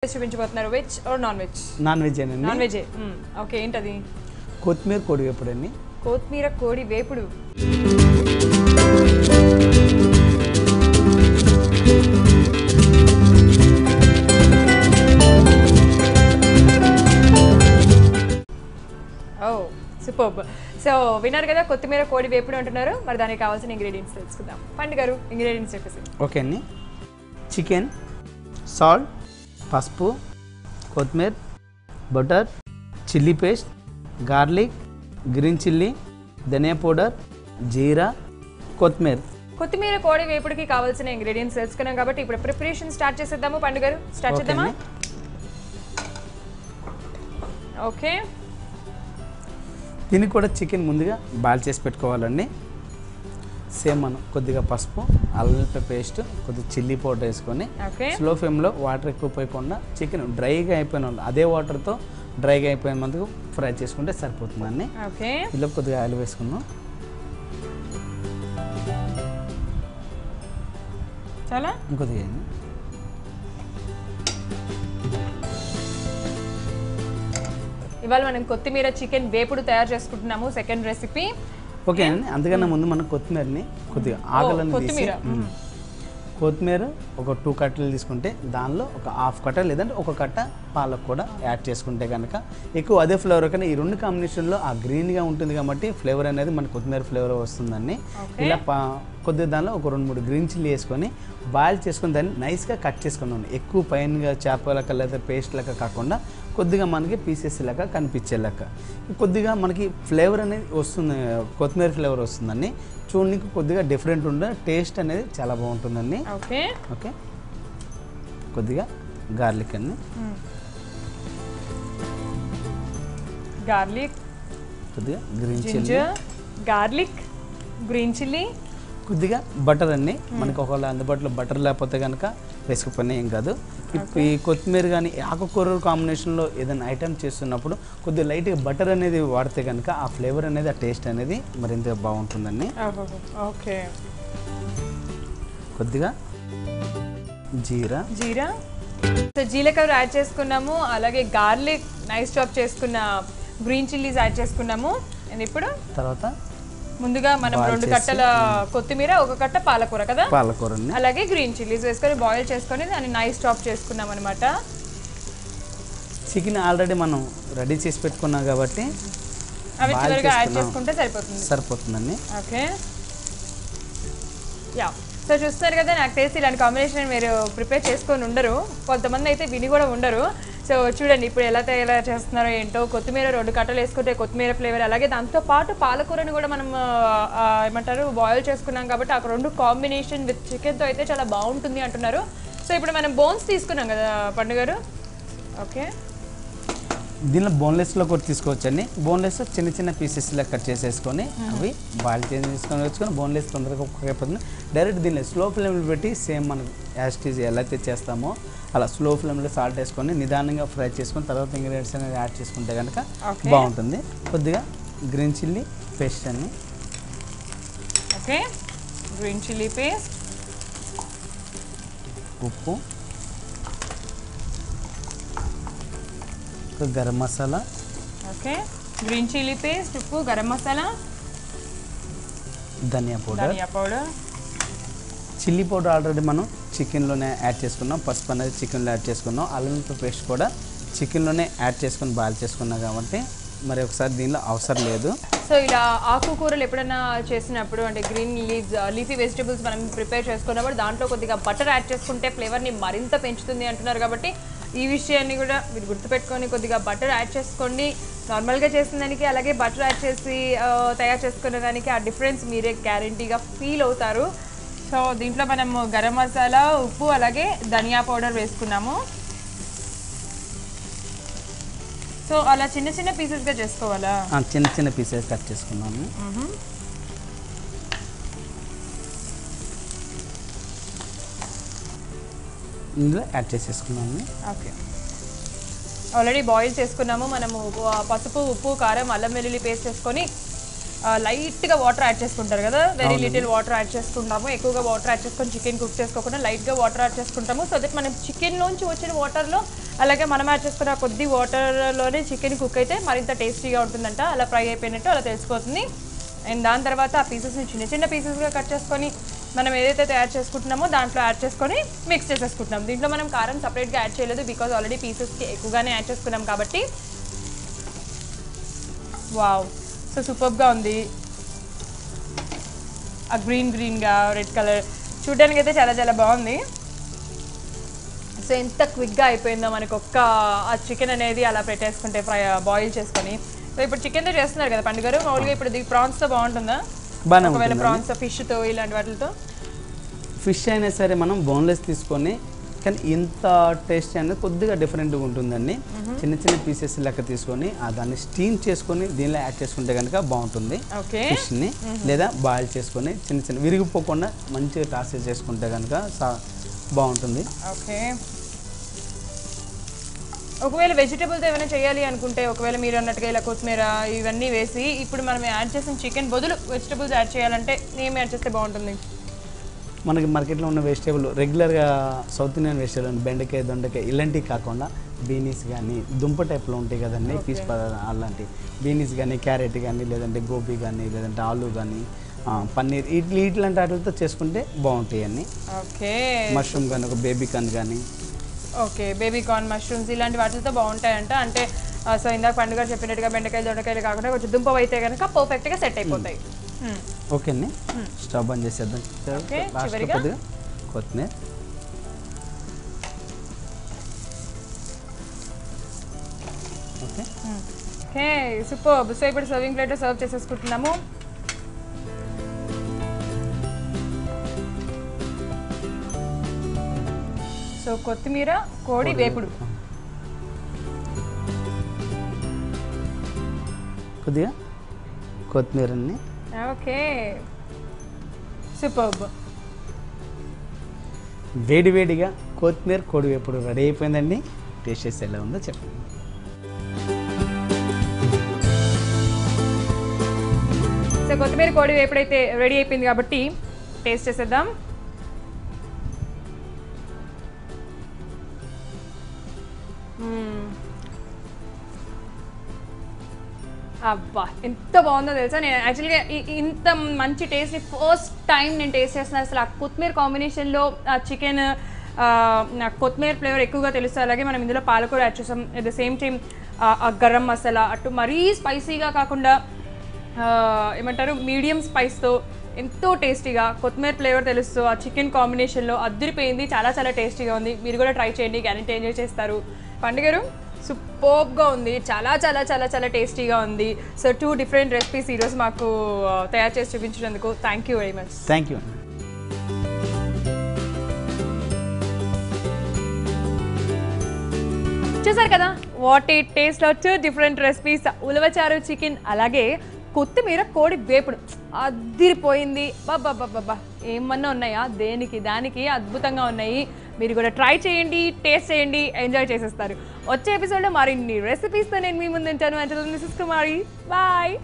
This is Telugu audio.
చూపించబోతున్నారు veg or non veg? Non veg అండి. Non veg. ఓకే, ఏంటది? కొత్తిమీర కోడి వేపుడు అండి. కొత్తిమీర కోడి వేపుడు. ఓ సూపర్బ్. సో విన్నారు కదా, కొత్తిమీర కోడి వేపుడు అంటున్నారు. మరి దానికి కావాల్సిన ఇంగ్రీడియంట్స్ తెలుసుకుందాం. పండు గారు ఇంగ్రీడియంట్స్ చెప్పేసి. ఓకే అండి. చికెన్, సాల్ట్, పసుపు, కొత్తిమీర, butter, chilli paste, garlic, green chilli, ధనియా పౌడర్, జీరా, కొత్తిమీర. కొత్తిమీర కోడి వేపుడుకి కావాల్సిన ఇంగ్రీడియంట్స్ తెలుసుకున్నాం కాబట్టి ఇప్పుడు ప్రిపరేషన్ స్టార్ట్ చేసేద్దాము. పండు గారు స్టార్ట్ చేద్దామా? ఓకే. దీనికి కూడా చికెన్ ముందుగా బాయిల్ చేసి పెట్టుకోవాలండి. సేమ్ మనం కొద్దిగా పసుపు, అల్లం పేస్ట్, కొద్దిగా చిల్లీ పౌడర్ వేసుకొని స్లో ఫ్లేమ్లో వాటర్ ఎక్కువ పోయకుండా చికెన్ డ్రైగా అయిపోయిన అదే వాటర్తో డ్రైగా అయిపోయినందుకు ఫ్రై చేసుకుంటే సరిపోతుందండి. ఇందులో కొద్దిగా ఆయిల్ వేసుకున్నాం. చాలా ఇంకొద్దిగా ఇవాళ మనం కొత్తిమీర చికెన్ వేపుడు తయారు చేసుకుంటున్నాము. Second recipe. ఓకే అండి. అందుకన్నా ముందు మనం కొత్తిమీరని కొద్దిగా ఆగలని తీసి కొత్తిమీర ఒక 2 కట్టలు తీసుకుంటే దానిలో ఒక 1/2 కట్ట లేదంటే 1 కట్ట పాలకు కూడా యాడ్ చేసుకుంటే కనుక ఎక్కువ అదే ఫ్లేవర్. కానీ ఈ రెండు కాంబినేషన్లో ఆ గ్రీన్గా ఉంటుంది కాబట్టి ఫ్లేవర్ అనేది మన కొత్తిమీర ఫ్లేవర్ వస్తుందండి. ఇలా కొద్దిగా దానిలో ఒక 2-3 గ్రీన్ చిల్లీ వేసుకొని బాయిల్ చేసుకొని దాన్ని నైస్గా కట్ చేసుకున్నాను. ఎక్కువ పైనగా చేప లెక్క లేదా పేస్ట్ లెక్క కాకుండా కొద్దిగా మనకి పీసెస్ లెక్క కనిపించే లెక్క కొద్దిగా మనకి ఫ్లేవర్ అనేది వస్తుంది, కొత్తిమీర ఫ్లేవర్ వస్తుందండి. చూడడానికి కొద్దిగా డిఫరెంట్ ఉండే టేస్ట్ అనేది చాలా బాగుంటుందండి. Okay okay. కొద్దిగా గార్లిక్ అండి, గార్లిక్, కొద్దిగా green chilli, garlic, green chilli, కొద్దిగా బటర్ అండి. మనకి ఒకవేళ అందుబాటులో బటర్ లేకపోతే కనుక వేసుకుపోయినా ఏం కాదు. ఈ కొత్తిమీర కానీ ఆకుకూర కాంబినేషన్లో ఏదైనా ఐటమ్ చేస్తున్నప్పుడు కొద్దిగా లైట్గా బటర్ అనేది వాడితే కనుక ఆ ఫ్లేవర్ అనేది ఆ టేస్ట్ అనేది మరింత బాగుంటుందండి. ఓకే. కొద్దిగా జీరా, సో జీలకర్ర యాడ్ చేసుకున్నాము. అలాగే గార్లిక్ నైస్ చాప్ చేసుకున్న గ్రీన్ చిల్లీస్ యాడ్ చేసుకున్నాము. అండ్ ఇప్పుడు తర్వాత ముందుగా మనం 2 కట్టల కొత్తిమీర, 1 కట్ట పాలకూర కదా, పాలకూర అలాగే గ్రీన్ చిల్లీస్ వేసుకొని బాయిల్ చేసుకొని దాన్ని నైస్ చాప్ చేసుకున్నాం అనమాట. చికెన్ ఆల్రెడీ మనం రెడీ చేసి పెట్టుకున్నాం కాబట్టి అవి చివరిగా యాడ్ చేసుకుంటే సరిపోతుందండి. ఓకే. యా, సో చూస్తున్నారు కదా, నాకు తెలిసి ఇలాంటి కాంబినేషన్ మీరు ప్రిపేర్ చేసుకొని ఉండరు, కొంతమంది అయితే విని కూడా ఉండరు. సో చూడండి ఇప్పుడు ఎలా తయారు చేస్తున్నారో ఏంటో. కొత్తిమీర 2 కట్టలు వేసుకుంటే కొత్తిమీర ఫ్లేవర్, అలాగే దాంతోపాటు పాలకూరని కూడా మనం ఏమంటారు బాయిల్ చేసుకున్నాం కాబట్టి ఆ 2 కాంబినేషన్ విత్ చికెన్తో అయితే చాలా బాగుంటుంది అంటున్నారు. సో ఇప్పుడు మనం బోన్స్ తీసుకున్నాం కదా పండు గారు. ఓకే. దీనిలో బోన్లెస్లో కూడా తీసుకోవచ్చండి. బోన్లెస్ చిన్న చిన్న పీసెస్లా కట్ చేసేసుకొని అవి బాయిల్ చేసుకొని వచ్చుకొని బోన్లెస్ తొందరగా కుక్ అయిపోతుంది. డైరెక్ట్ దీనిలో స్లో ఫ్లేమ్లో పెట్టి సేమ్ మనం యాస్టీజ్ ఎలా అయితే చేస్తామో అలా స్లో ఫ్లేమ్లో సాల్ట్ వేసుకొని నిదానంగా ఫ్రై చేసుకొని తర్వాత ఇంగ్రీడియంట్స్ అనేది యాడ్ చేసుకుంటే కనుక బాగుంటుంది. కొద్దిగా గ్రీన్ చిల్లీ పేస్ట్ అండి. ఓకే, గ్రీన్ చిల్లీ పేస్ట్, ఉప్పు, garam masala. Okay, green chilli paste, ఉప్పు, garam masala, dhania powder, chilli powder already మనం చికెన్లోనే యాడ్ చేసుకున్నాం. పసుపు అనేది చికెన్లో యాడ్ చేసుకున్నాం. అల్లం పేస్ట్ కూడా చికెన్లోనే యాడ్ చేసుకొని బాయిల్ చేసుకున్నాం కాబట్టి మరి ఒకసారి దీనిలో అవసరం లేదు. సో ఇలా ఆకుకూరలు ఎప్పుడైనా చేసినప్పుడు అంటే గ్రీన్ లీఫీ వెజిటబుల్స్ మనం ప్రిపేర్ చేసుకున్నప్పుడు దాంట్లో కొద్దిగా బటర్ యాడ్ చేసుకుంటే ఫ్లేవర్ని మరింత పెంచుతుంది అంటున్నారు. కాబట్టి ఈ విషయాన్ని కూడా మీరు గుర్తుపెట్టుకొని కొద్దిగా బటర్ యాడ్ చేసుకోండి. నార్మల్గా చేసిన దానికి అలాగే బటర్ యాడ్ చేసి తయారు చేసుకునే దానికి ఆ డిఫరెన్స్ మీరే గ్యారంటీగా ఫీల్ అవుతారు. సో దీంట్లో మనము గరం మసాలా, ఉప్పు, అలాగే ధనియా పౌడర్ వేసుకున్నాము. సో అలా చిన్న చిన్న పీసెస్గా చేసుకోవాలా? చిన్న చిన్న పీసెస్ కట్ చేసుకున్నాము. ఇందులో యాడ్ చేసేసుకున్నాము. ఓకే, ఆల్రెడీ బాయిల్ చేసుకున్నాము మనము. పసుపు, ఉప్పు, కారం, అల్లం వెల్లుల్లి పేస్ట్ చేసుకొని లైట్గా వాటర్ యాడ్ చేసుకుంటారు కదా, వెరీ లిటిల్ వాటర్ యాడ్ చేసుకుంటాము. ఎక్కువగా వాటర్ యాడ్ చేసుకొని చికెన్ కుక్ చేసుకోకుండా లైట్గా వాటర్ యాడ్ చేసుకుంటాము. సో దట్ మనం చికెన్లోంచి వచ్చిన వాటర్లో అలాగే మనం యాడ్ చేసుకున్న కొద్ది వాటర్లోనే చికెన్ కుక్ అయితే మరింత టేస్టీగా ఉంటుందంట. అలా ఫ్రై అయిపోయినట్టు అలా తెలిసిపోతుంది. అండ్ దాని తర్వాత ఆ పీసెస్ని చిన్న చిన్న పీసెస్గా కట్ చేసుకొని మనం ఏదైతే తయారు చేసుకుంటున్నామో దాంట్లో యాడ్ చేసుకొని మిక్స్ చేసేసుకుంటున్నాం. దీంట్లో మనం కారం సపరేట్గా యాడ్ చేయలేదు, బికాజ్ ఆల్రెడీ పీసెస్కి ఎక్కువగానే యాడ్ చేసుకున్నాం కాబట్టి. వావ్, సో సూపర్గా ఉంది. ఆ గ్రీన్గా రెడ్ కలర్ చూడడానికి అయితే చాలా చాలా బాగుంది. సో ఎంత క్విక్గా అయిపోయిందో మనకు ఆ చికెన్ అనేది అలా పెట్టేసుకుంటే బాయిల్ చేసుకొని. సో ఇప్పుడు చికెన్తో చేస్తున్నారు కదా పండుగ గారు, మామూలుగా ఇప్పుడు ఇది ప్రాన్స్తో బాగుంటుందా? ఒకవేళ ప్రాన్స్ ఫిష్తో ఇలాంటి వాటితో? ఫిష్ అయినా సరే మనం బోన్లెస్ తీసుకొని, కానీ ఇంత టేస్ట్ అనేది కొద్దిగా డిఫరెంట్గా ఉంటుందండి. చిన్న చిన్న పీసెస్ లెక్క తీసుకొని దాన్ని స్టీమ్ చేసుకొని దీనిలో యాడ్ చేసుకుంటే కనుక బాగుంటుంది. ఫిష్ని లేదా బాయిల్ చేసుకొని చిన్న చిన్న విరిగిపోకుండా మంచిగా టాసెస్ చేసుకుంటే కనుక బాగుంటుంది. ఓకే, ఒకవేళ వెజిటేబుల్తో ఏమైనా చేయాలి అనుకుంటే, ఒకవేళ మీరు అన్నట్టుగా ఇలా కొత్తిమీర ఇవన్నీ వేసి ఇప్పుడు మనం యాడ్ చేసిన చికెన్ బదులు వెజిటేబుల్స్ యాడ్ చేయాలంటే ఏం యాడ్ చేస్తే బాగుంటుంది? మనకి మార్కెట్లో ఉన్న వెజిటేబుల్ రెగ్యులర్గా సౌత్ ఇండియన్ వెజిటేబుల్ బెండకాయ, దొండకాయ ఇలాంటివి కాకుండా బీనీస్ కానీ దుంప టైప్లో ఉంటాయి కదండి, పీస్ అలాంటి బీనీస్ కానీ, క్యారెట్ కానీ, లేదంటే గోబీ కానీ, లేదంటే ఆలు కానీ, పన్నీర్ ఇట్లాంటి వాటితో చేసుకుంటే బాగుంటాయి అన్నీ. ఓకే, మష్రూమ్ కానీ, ఒక బేబీ కార్న్ కానీ. ఓకే, బేబీ కార్న్, మష్రూమ్స్ ఇలాంటి వాటితో బాగుంటాయంట. అంటే సో ఇందాక పండుగ చెప్పినట్టుగా బెండకాయలు, దొండకాయలు కాకుండా కొంచెం దుంప అయితే కనుక పర్ఫెక్ట్గా సెట్ అయిపోతాయి. ఓకే అండి, స్టవ్ బంద్ చేసేద్దాం. కొద్దిగా కొత్తిమీర, ఓకే ఓకే, సూపర్. సో ఇప్పుడు సర్వింగ్ ప్లేట్లో సర్వ్ చేసేసుకుంటున్నాము. సో కొత్తిమీర కోడి వేపుడు, కొద్దిగా కొత్తిమీరని. Okay, superb. వేడివేడిగా కొత్తిమీర కోడి వేపుడు రెడీ అయిపోయిందండి. టేస్ట్ చేసి ఎలా ఉందో చెప్పండి. సో కొత్తిమీర కోడి వేపుడు అయితే రెడీ అయిపోయింది కాబట్టి టేస్ట్ చేసేద్దాం. అబ్బా, ఎంత బాగుందో తెలుసా. నేను యాక్చువల్గా ఇంత మంచి టేస్ట్ని ఫస్ట్ టైం నేను టేస్ట్ చేస్తున్నాను. అసలు ఆ కొత్తిమీర కాంబినేషన్లో ఆ చికెన్, నాకు కొత్తిమీర ఫ్లేవర్ ఎక్కువగా తెలుస్తుంది. అలాగే మనం ఇందులో పాలకూర యాడ్ చేసాం. ఎట్ ద సేమ్ టైం ఆ గరం మసాలా అటు మరీ స్పైసీగా కాకుండా ఏమంటారు మీడియం స్పైస్తో ఎంతో టేస్టీగా కొత్తిమీర ఫ్లేవర్ తెలుస్తూ ఆ చికెన్ కాంబినేషన్లో అద్దరిపోయింది. చాలా చాలా టేస్టీగా ఉంది. మీరు కూడా ట్రై చేయండి, గ్యారెంటీ ఎంజాయ్ చేస్తారు. పండుగరు సూపర్గా ఉంది, చాలా చాలా చాలా చాలా టేస్టీగా ఉంది. సో 2 డిఫరెంట్ రెసిపీస్ ఈరోజు మాకు తయారు చేసి చూపించినందుకు thank you very much. Thank you. చూసారు కదా, వాట్ ఈ టేస్ట్లో 2 డిఫరెంట్ రెసిపీస్, ఉలవచారు చికెన్ అలాగే కొత్తిమీర కోడి వేపుడు అదిరిపోయింది. బాబా ఏమన్నా ఉన్నాయా, దానికి అద్భుతంగా ఉన్నాయి. మీరు కూడా ట్రై చేయండి, టేస్ట్ చేయండి, ఎంజాయ్ చేసేస్తారు. వచ్చే ఎపిసోడ్లో మరిన్ని రెసిపీస్తో నేను మీ ముందు ఉంటాను. అంటూ మిసెస్ కుమారి, బాయ్.